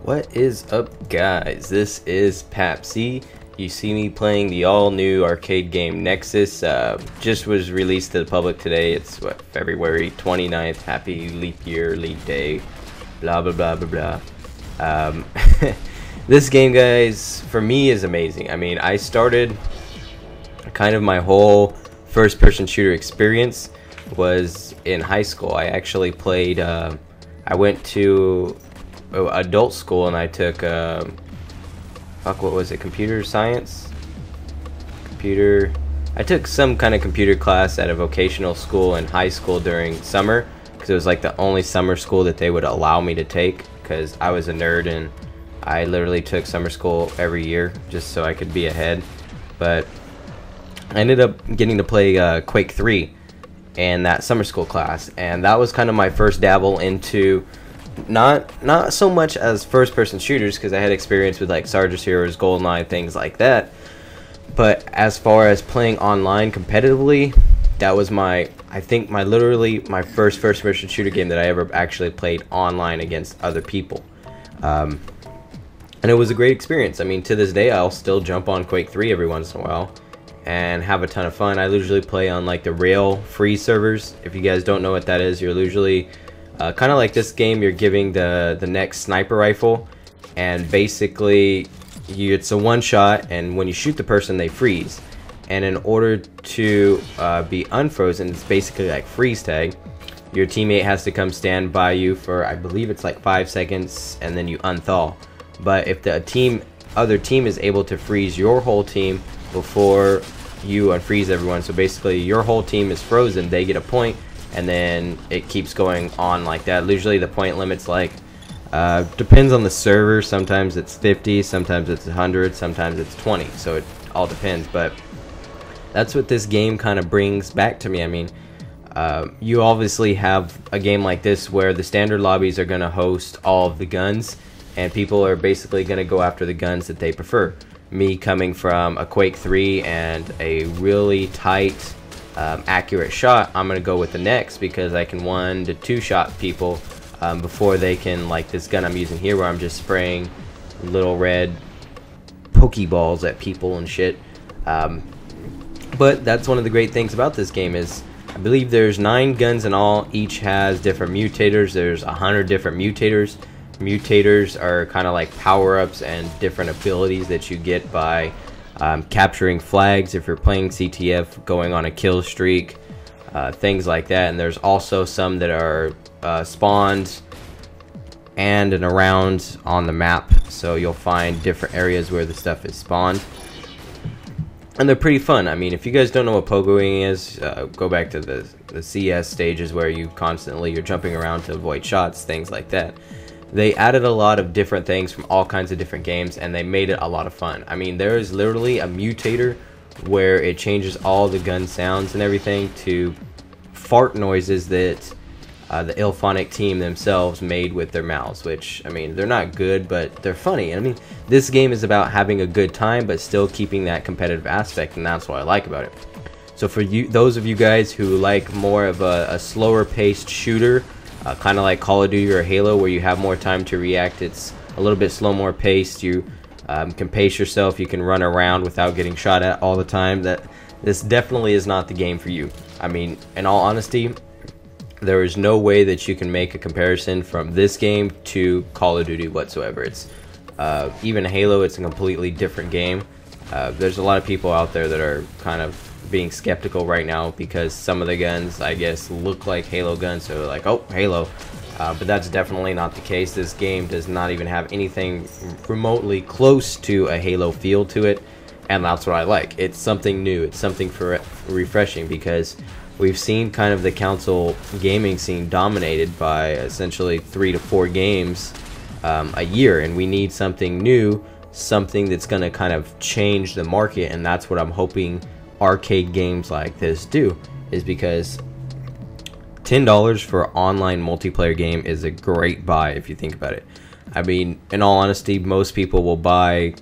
What is up, guys? This is Papsy. You see me playing the all-new arcade game Nexuiz. Just was released to the public today. It's what, February 29th. Happy leap year, leap day, blah blah blah blah blah. This game, guys, for me is amazing. I mean, I started kind of my whole first-person shooter experience was in high school. I actually played. I went to adult school and I took what was it, computer science, I took some kind of computer class at a vocational school in high school during summer, because it was like the only summer school that they would allow me to take, because I was a nerd and I literally took summer school every year just so I could be ahead. But I ended up getting to play Quake 3 in that summer school class, and that was kind of my first dabble into not so much as first-person shooters, because I had experience with like Sarge's Heroes, GoldenEye, things like that. But as far as playing online competitively, that was literally my first-person shooter game that I ever actually played online against other people. And it was a great experience. I mean, to this day, I'll still jump on Quake 3 every once in a while and have a ton of fun. I usually play on like the rail free servers. If you guys don't know what that is, you're usually kind of like this game, you're giving the next sniper rifle, and basically it's a one shot, and when you shoot the person they freeze, and in order to be unfrozen, it's basically like freeze tag. Your teammate has to come stand by you for, I believe it's like 5 seconds, and then you unthaw. But if the other team is able to freeze your whole team before you unfreeze everyone, so basically your whole team is frozen, they get a point, and then it keeps going on like that. Usually the point limit's like depends on the server. Sometimes it's 50, sometimes it's 100, sometimes it's 20, so it all depends. But that's what this game kind of brings back to me. I mean, you obviously have a game like this where the standard lobbies are going to host all of the guns, and people are basically going to go after the guns that they prefer. Me coming from a Quake 3 and a really tight accurate shot, I'm gonna go with the Nex, because I can 1 to 2 shot people before they can, like this gun I'm using here where I'm just spraying little red pokeballs at people and shit. But that's one of the great things about this game is I believe there's 9 guns in all. Each has different mutators. There's 100 different mutators. Mutators are kind of like power-ups and different abilities that you get by capturing flags if you're playing CTF, going on a kill streak, things like that. And there's also some that are spawned and around on the map, so you'll find different areas where the stuff is spawned, and they're pretty fun. I mean, if you guys don't know what pogoing is, go back to the CS stages where you're jumping around to avoid shots, things like that. They added a lot of different things from all kinds of different games, and they made it a lot of fun. I mean, there is literally a mutator where it changes all the gun sounds and everything to fart noises that the Ilphonic team themselves made with their mouths, which, I mean, they're not good, but they're funny. I mean, this game is about having a good time, but still keeping that competitive aspect, and that's what I like about it. So for you, those of you guys who like more of a slower paced shooter, kind of like Call of Duty or Halo, where you have more time to react, it's a little bit more paced. You can pace yourself, you can run around without getting shot at all the time. This definitely is not the game for you. I mean, in all honesty, there is no way that you can make a comparison from this game to Call of Duty whatsoever. It's even Halo, it's a completely different game. There's a lot of people out there that are kind of being skeptical right now because some of the guns, I guess, look like Halo guns, so they're like, oh, Halo. But that's definitely not the case. This game does not even have anything remotely close to a Halo feel to it, and that's what I like. It's something new, it's something refreshing, because we've seen kind of the console gaming scene dominated by essentially 3 to 4 games a year, and we need something new, something that's going to kind of change the market, and that's what I'm hoping arcade games like this do, is because $10 for an online multiplayer game is a great buy if you think about it. I mean, in all honesty, most people will buy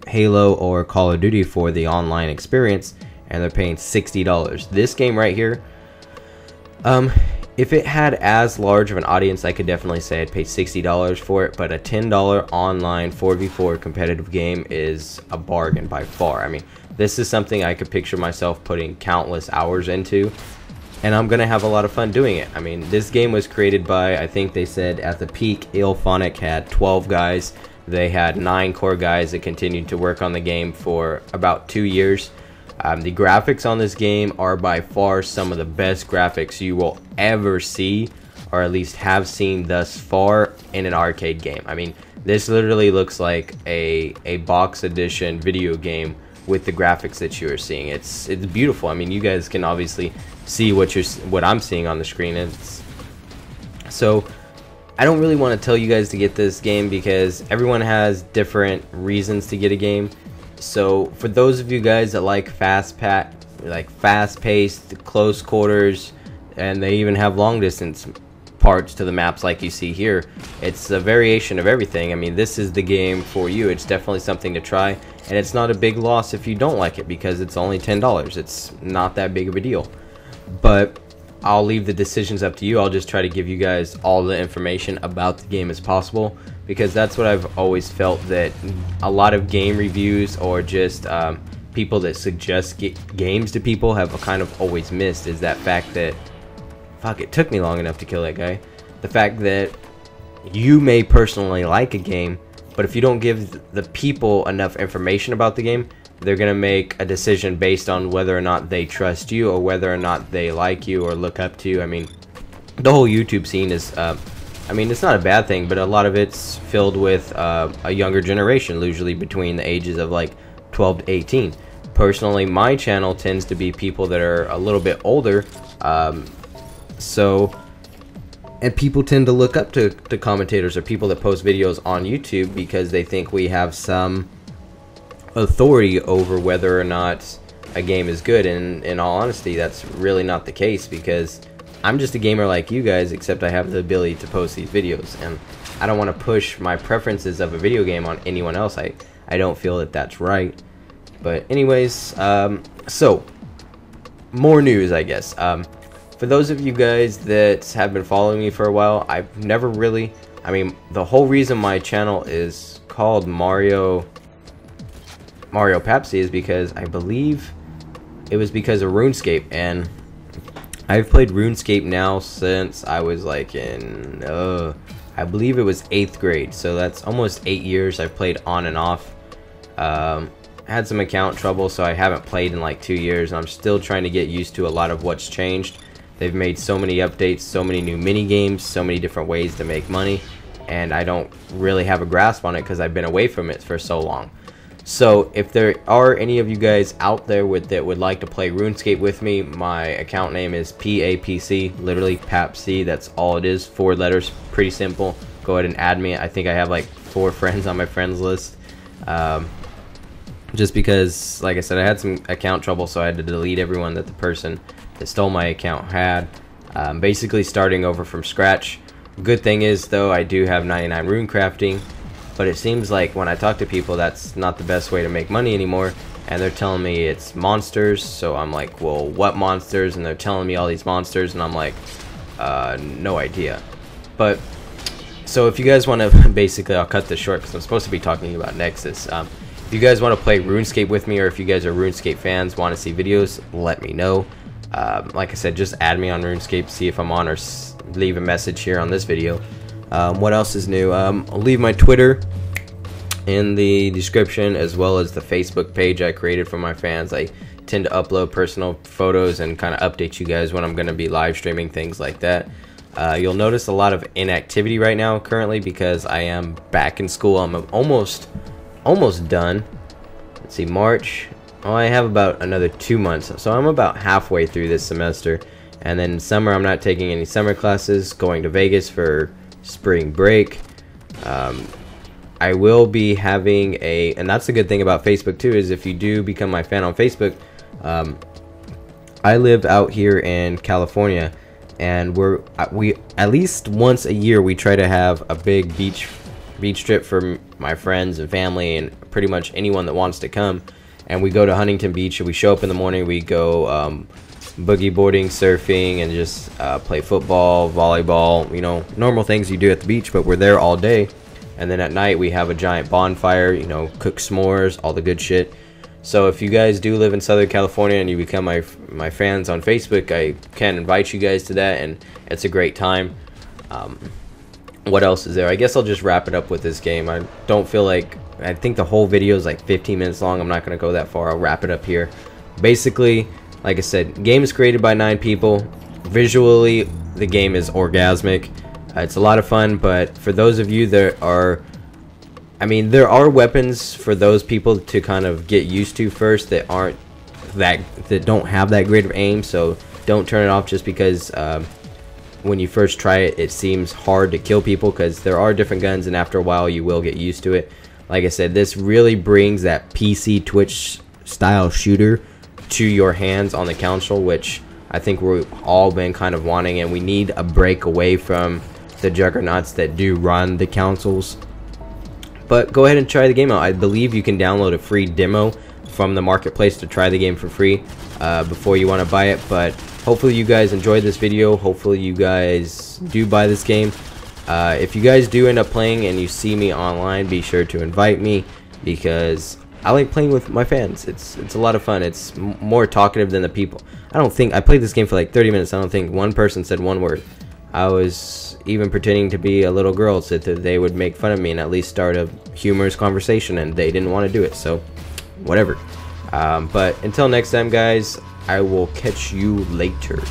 Halo or Call of Duty for the online experience, and they're paying $60. This game right here, If it had as large of an audience, I could definitely say I'd pay $60 for it, but a $10 online 4v4 competitive game is a bargain by far. I mean, this is something I could picture myself putting countless hours into, and I'm gonna have a lot of fun doing it. I mean, this game was created by, I think they said at the peak, Ilphonic had 12 guys. They had 9 core guys that continued to work on the game for about 2 years. The graphics on this game are by far some of the best graphics you will ever see, or at least have seen thus far in an arcade game. I mean, this literally looks like a box edition video game with the graphics that you are seeing. It's beautiful. I mean, you guys can obviously see what I'm seeing on the screen. So I don't really want to tell you guys to get this game because everyone has different reasons to get a game. So for those of you guys that like fast-paced, close quarters, and they even have long distance parts to the maps like you see here, it's a variation of everything. I mean, this is the game for you. It's definitely something to try, and it's not a big loss if you don't like it because it's only $10. It's not that big of a deal. But I'll leave the decisions up to you. I'll just try to give you guys all the information about the game as possible, because that's what I've always felt, that a lot of game reviews or just people that suggest games to people have kind of always missed, is that fact that, fuck, it took me long enough to kill that guy. The fact that you may personally like a game, but if you don't give the people enough information about the game, they're going to make a decision based on whether or not they trust you or whether or not they like you or look up to you. I mean, the whole YouTube scene is, I mean, it's not a bad thing, but a lot of it's filled with a younger generation, usually between the ages of like 12 to 18. Personally, my channel tends to be people that are a little bit older, and people tend to look up to commentators or people that post videos on YouTube because they think we have some authority over whether or not a game is good, and in all honesty, that's really not the case, because I'm just a gamer like you guys, except I have the ability to post these videos, and I don't want to push my preferences of a video game on anyone else. I don't feel that that's right. But anyways, so more news, I guess. For those of you guys that have been following me for a while, I've never really, I mean, the whole reason my channel is called Mario Pepsi is because I believe it was because of RuneScape, and I've played RuneScape now since I was like in I believe it was 8th grade, so that's almost 8 years I've played on and off. Had some account trouble, so I haven't played in like 2 years, and I'm still trying to get used to a lot of what's changed. They've made so many updates, so many new mini games, so many different ways to make money, and I don't really have a grasp on it because I've been away from it for so long. So if there are any of you guys out there that would like to play RuneScape with me, my account name is PAPC, literally PAPC. That's all it is, 4 letters, pretty simple. Go ahead and add me. I think I have like 4 friends on my friends list. Just because, like I said, I had some account trouble, so I had to delete everyone that the person that stole my account had. Basically starting over from scratch. Good thing is, though, I do have 99 rune crafting. But it seems like when I talk to people, that's not the best way to make money anymore, and they're telling me it's monsters. So I'm like, well, what monsters? And they're telling me all these monsters, and I'm like, no idea. But so if you guys want to, basically, I'll cut this short because I'm supposed to be talking about Nexuiz. If you guys want to play RuneScape with me, or if you guys are RuneScape fans, want to see videos, let me know. Like I said, just add me on RuneScape, see if I'm on, or leave a message here on this video. What else is new? I'll leave my Twitter in the description, as well as the Facebook page I created for my fans. I tend to upload personal photos and kind of update you guys when I'm going to be live streaming, things like that. You'll notice a lot of inactivity right now currently because I am back in school. I'm almost done. Let's see, March. Oh, I have about another 2 months, so I'm about halfway through this semester. And then summer, I'm not taking any summer classes, going to Vegas for spring break. I will be having and that's the good thing about Facebook too, is if you do become my fan on Facebook, I live out here in California, and we at least once a year we try to have a big beach trip for my friends and family and pretty much anyone that wants to come. And we go to Huntington Beach, and we show up in the morning, we go boogie boarding, surfing, and just play football, volleyball, you know, normal things you do at the beach, but we're there all day. And then at night we have a giant bonfire, you know, cook s'mores, all the good shit. So if you guys do live in Southern California and you become my fans on Facebook, I can invite you guys to that, and it's a great time. What else is there? I guess I'll just wrap it up with this game. I don't feel like, I think the whole video is like 15 minutes long. I'm not going to go that far. I'll wrap it up here. Basically, like I said, game is created by 9 people. Visually, the game is orgasmic. It's a lot of fun, but for those of you that are, I mean, there are weapons for those people to kind of get used to first that don't have that great of aim, so don't turn it off just because when you first try it, it seems hard to kill people, because there are different guns, and after a while you will get used to it. Like I said, this really brings that PC Twitch style shooter to your hands on the console, which I think we've all been kind of wanting, and we need a break away from the juggernauts that do run the consoles. But go ahead and try the game out. I believe you can download a free demo from the marketplace to try the game for free before you want to buy it. But hopefully you guys enjoyed this video. Hopefully you guys do buy this game. If you guys do end up playing and you see me online, be sure to invite me, because I like playing with my fans. It's a lot of fun. It's more talkative than the people. I played this game for like 30 minutes. I don't think one person said one word. I was even pretending to be a little girl so that they would make fun of me and at least start a humorous conversation, and they didn't want to do it, so whatever. But until next time, guys, I will catch you later.